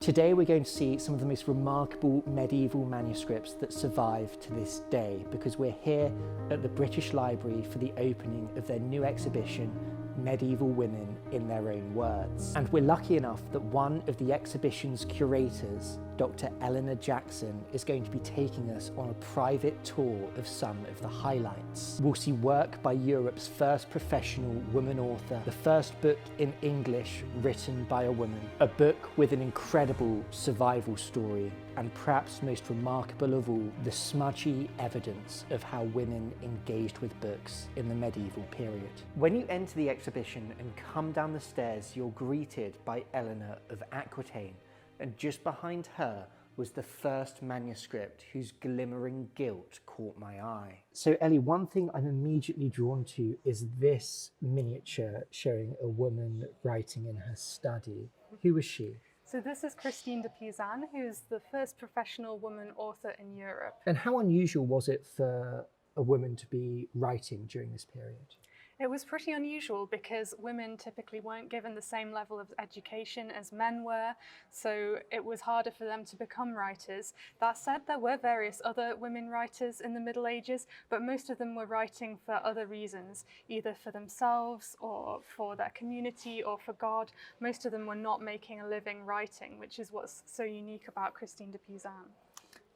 Today we're going to see some of the most remarkable medieval manuscripts that survive to this day, because we're here at the British Library for the opening of their new exhibition, Medieval Women in Their Own Words. And we're lucky enough that one of the exhibition's curators, Dr Eleanor Jackson, is going to be taking us on a private tour of some of the highlights. We'll see work by Europe's first professional woman author, the first book in English written by a woman, a book with an incredible survival story, and perhaps most remarkable of all, the smudgy evidence of how women engaged with books in the medieval period. When you enter the exhibition and come down the stairs, you're greeted by Eleanor of Aquitaine, and just behind her was the first manuscript whose glimmering gilt caught my eye. So Ellie, one thing I'm immediately drawn to is this miniature showing a woman writing in her study. Who was she? So this is Christine de Pizan, who's the first professional woman author in Europe. And how unusual was it for a woman to be writing during this period? It was pretty unusual because women typically weren't given the same level of education as men were, so it was harder for them to become writers. That said, there were various other women writers in the Middle Ages, but most of them were writing for other reasons, either for themselves or for their community or for God. Most of them were not making a living writing, which is what's so unique about Christine de Pizan.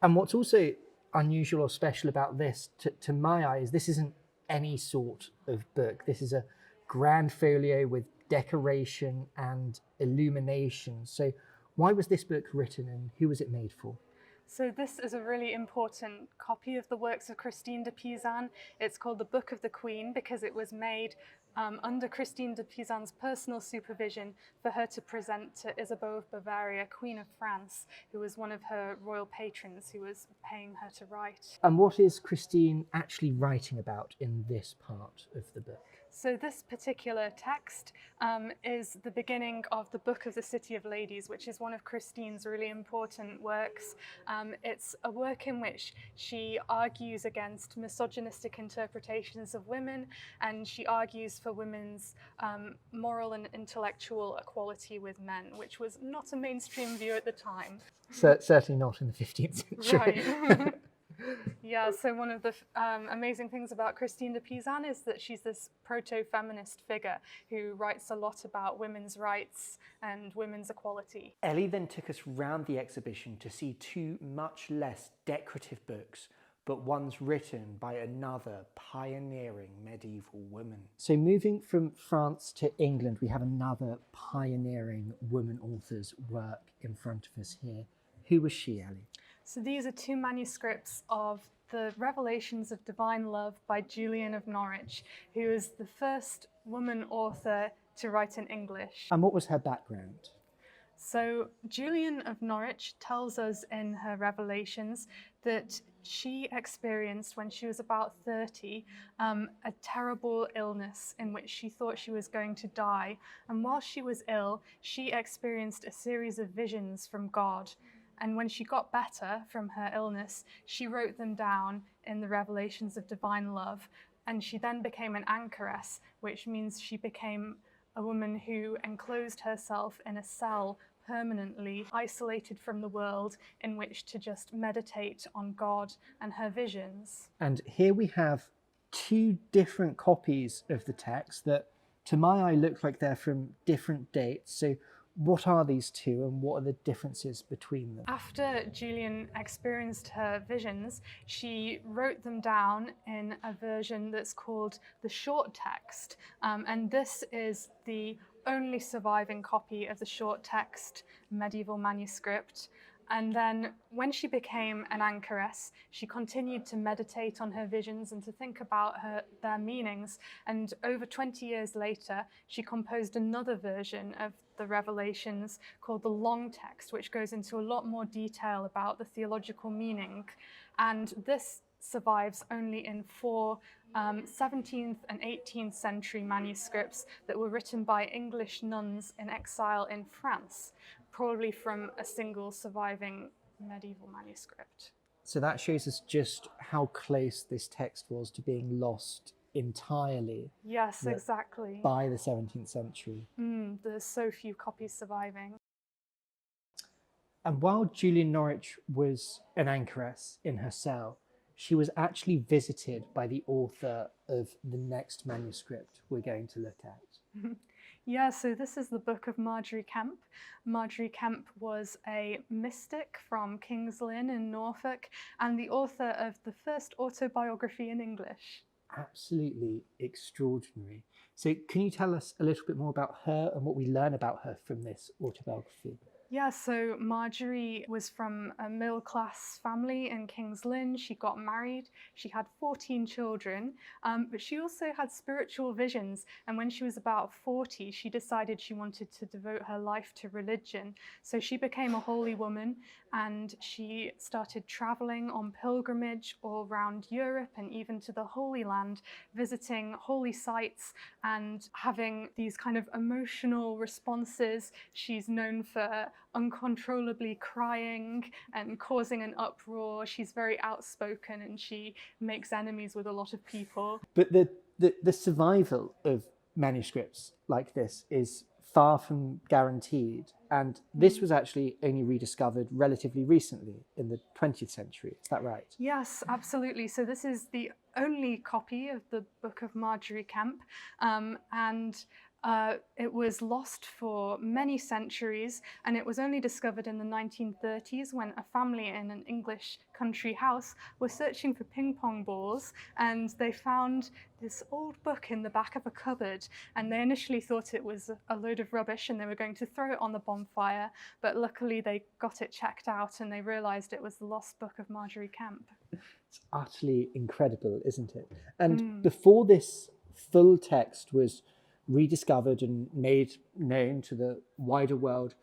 And what's also unusual or special about this, to my eyes, this isn't any sort of book. This is a grand folio with decoration and illumination. So why was this book written and who was it made for? So this is a really important copy of the works of Christine de Pizan. It's called the Book of the Queen because it was made under Christine de Pizan's personal supervision for her to present to Isabeau of Bavaria, Queen of France, who was one of her royal patrons who was paying her to write. And what is Christine actually writing about in this part of the book? So this particular text is the beginning of the Book of the City of Ladies, which is one of Christine's really important works. It's a work in which she argues against misogynistic interpretations of women, and she argues for women's moral and intellectual equality with men, which was not a mainstream view at the time. Certainly not in the 15th century. Right. Yeah, so one of the amazing things about Christine de Pizan is that she's this proto-feminist figure who writes a lot about women's rights and women's equality. Ellie then took us round the exhibition to see two much less decorative books, but ones written by another pioneering medieval woman. So moving from France to England, we have another pioneering woman author's work in front of us here. Who was she, Ellie? So these are two manuscripts of the Revelations of Divine Love by Julian of Norwich, who is the first woman author to write in English. And what was her background? So Julian of Norwich tells us in her Revelations that she experienced, when she was about 30, a terrible illness in which she thought she was going to die. And while she was ill, she experienced a series of visions from God. And when she got better from her illness, she wrote them down in the Revelations of Divine Love. And she then became an anchoress, which means she became a woman who enclosed herself in a cell permanently, isolated from the world, in which to just meditate on God and her visions. And here we have two different copies of the text that, to my eye, look like they're from different dates. So what are these two and what are the differences between them? After Julian experienced her visions, she wrote them down in a version that's called the short text. And this is the only surviving copy of the short text medieval manuscript. And then when she became an anchoress, she continued to meditate on her visions and to think about their meanings. And over 20 years later, she composed another version of the Revelations called the long text, which goes into a lot more detail about the theological meaning. And this survives only in four 17th and 18th century manuscripts that were written by English nuns in exile in France, probably from a single surviving medieval manuscript. So that shows us just how close this text was to being lost entirely. Yes, exactly. By the 17th century. There's so few copies surviving. And while Julian Norwich was an anchoress in her cell, she was actually visited by the author of the next manuscript we're going to look at. Yeah, so this is the book of Margery Kempe. Margery Kempe was a mystic from King's Lynn in Norfolk and the author of the first autobiography in English. Absolutely extraordinary. So can you tell us a little bit more about her and what we learn about her from this autobiography? Yeah, so Margery was from a middle-class family in King's Lynn. She got married. She had 14 children, but she also had spiritual visions. And when she was about 40, she decided she wanted to devote her life to religion. So she became a holy woman and she started traveling on pilgrimage all around Europe and even to the Holy Land, visiting holy sites and having these kind of emotional responses. She's known for uncontrollably crying and causing an uproar. She's very outspoken and she makes enemies with a lot of people. But the survival of manuscripts like this is far from guaranteed. And this was actually only rediscovered relatively recently in the 20th century. Is that right? Yes, absolutely. So this is the only copy of the Book of Margery Kempe, and it was lost for many centuries, and it was only discovered in the 1930s when a family in an English country house were searching for ping pong balls, and they found this old book in the back of a cupboard, and they initially thought it was a load of rubbish and they were going to throw it on the bonfire, but luckily they got it checked out and they realised it was the lost Book of Margery Kempe. It's utterly incredible, isn't it? And before this full text was rediscovered and made known to the wider world,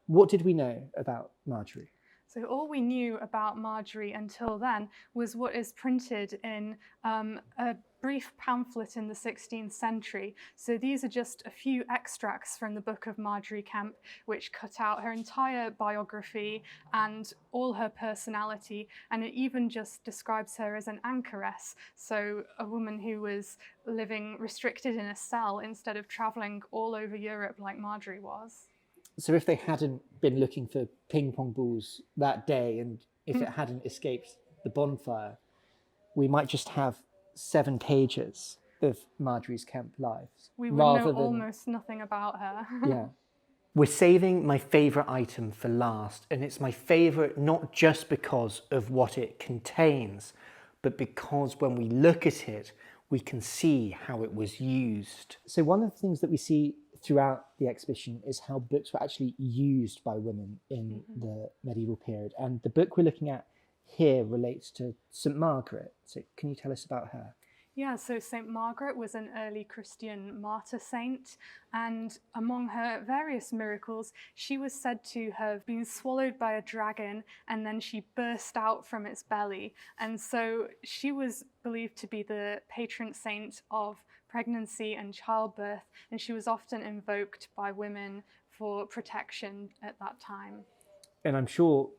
what did we know about Margery? So all we knew about Margery until then was what is printed in a brief pamphlet in the 16th century. So these are just a few extracts from the Book of Margery Kempe, which cut out her entire biography and all her personality, and it even just describes her as an anchoress, so a woman who was living restricted in a cell instead of travelling all over Europe like Margery was. So if they hadn't been looking for ping pong balls that day, and if it hadn't escaped the bonfire, we might just have 7 pages of Margery's Kempe lives. We would know almost nothing about her. Yeah. We're saving my favourite item for last, and it's my favourite not just because of what it contains, but because when we look at it, we can see how it was used. So one of the things that we see throughout the exhibition is how books were actually used by women in the medieval period. And the book we're looking at here relates to St. Margaret. So can you tell us about her? Yeah, so St. Margaret was an early Christian martyr saint, and among her various miracles, she was said to have been swallowed by a dragon and then she burst out from its belly. And so she was believed to be the patron saint of pregnancy and childbirth, and she was often invoked by women for protection at that time. And I'm sure,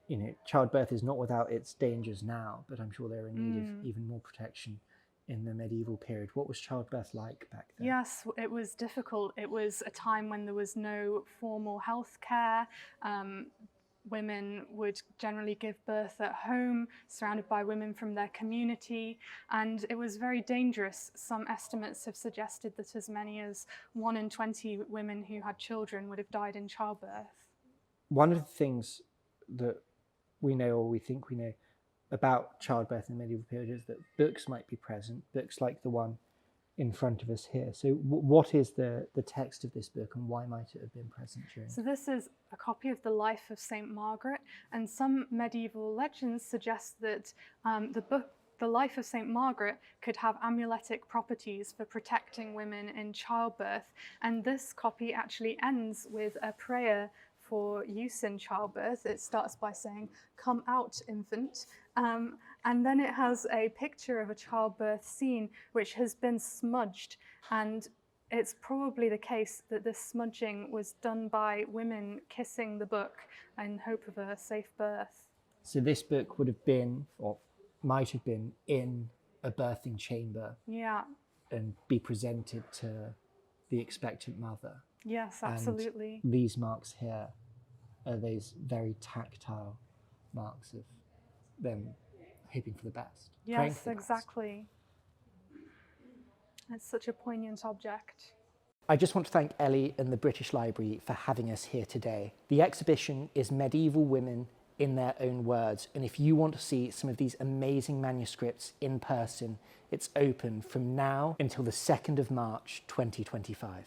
you know, childbirth is not without its dangers now, but I'm sure they're in need of even more protection in the medieval period. What was childbirth like back then? Yes, it was difficult. It was a time when there was no formal health care. Women would generally give birth at home, surrounded by women from their community, and it was very dangerous. Some estimates have suggested that as many as 1 in 20 women who had children would have died in childbirth. One of the things that we know, or we think we know, about childbirth in the medieval period is that books might be present, books like the one in front of us here. So what is the text of this book and why might it have been present during? So this is a copy of the life of St. Margaret, and some medieval legends suggest that the life of St. Margaret could have amuletic properties for protecting women in childbirth, and this copy actually ends with a prayer for use in childbirth. It starts by saying, "Come out, infant," and then it has a picture of a childbirth scene which has been smudged, and it's probably the case that this smudging was done by women kissing the book in hope of a safe birth. So this book would have been, or might have been, in a birthing chamber. Yeah. And be presented to the expectant mother. Yes, absolutely. And these marks here are those very tactile marks of them hoping for the best. Praying Yes, for the best. exactly. It's such a poignant object. I just want to thank Ellie and the British Library for having us here today. The exhibition is Medieval Women in Their Own Words, and if you want to see some of these amazing manuscripts in person, it's open from now until the 2nd of March 2025.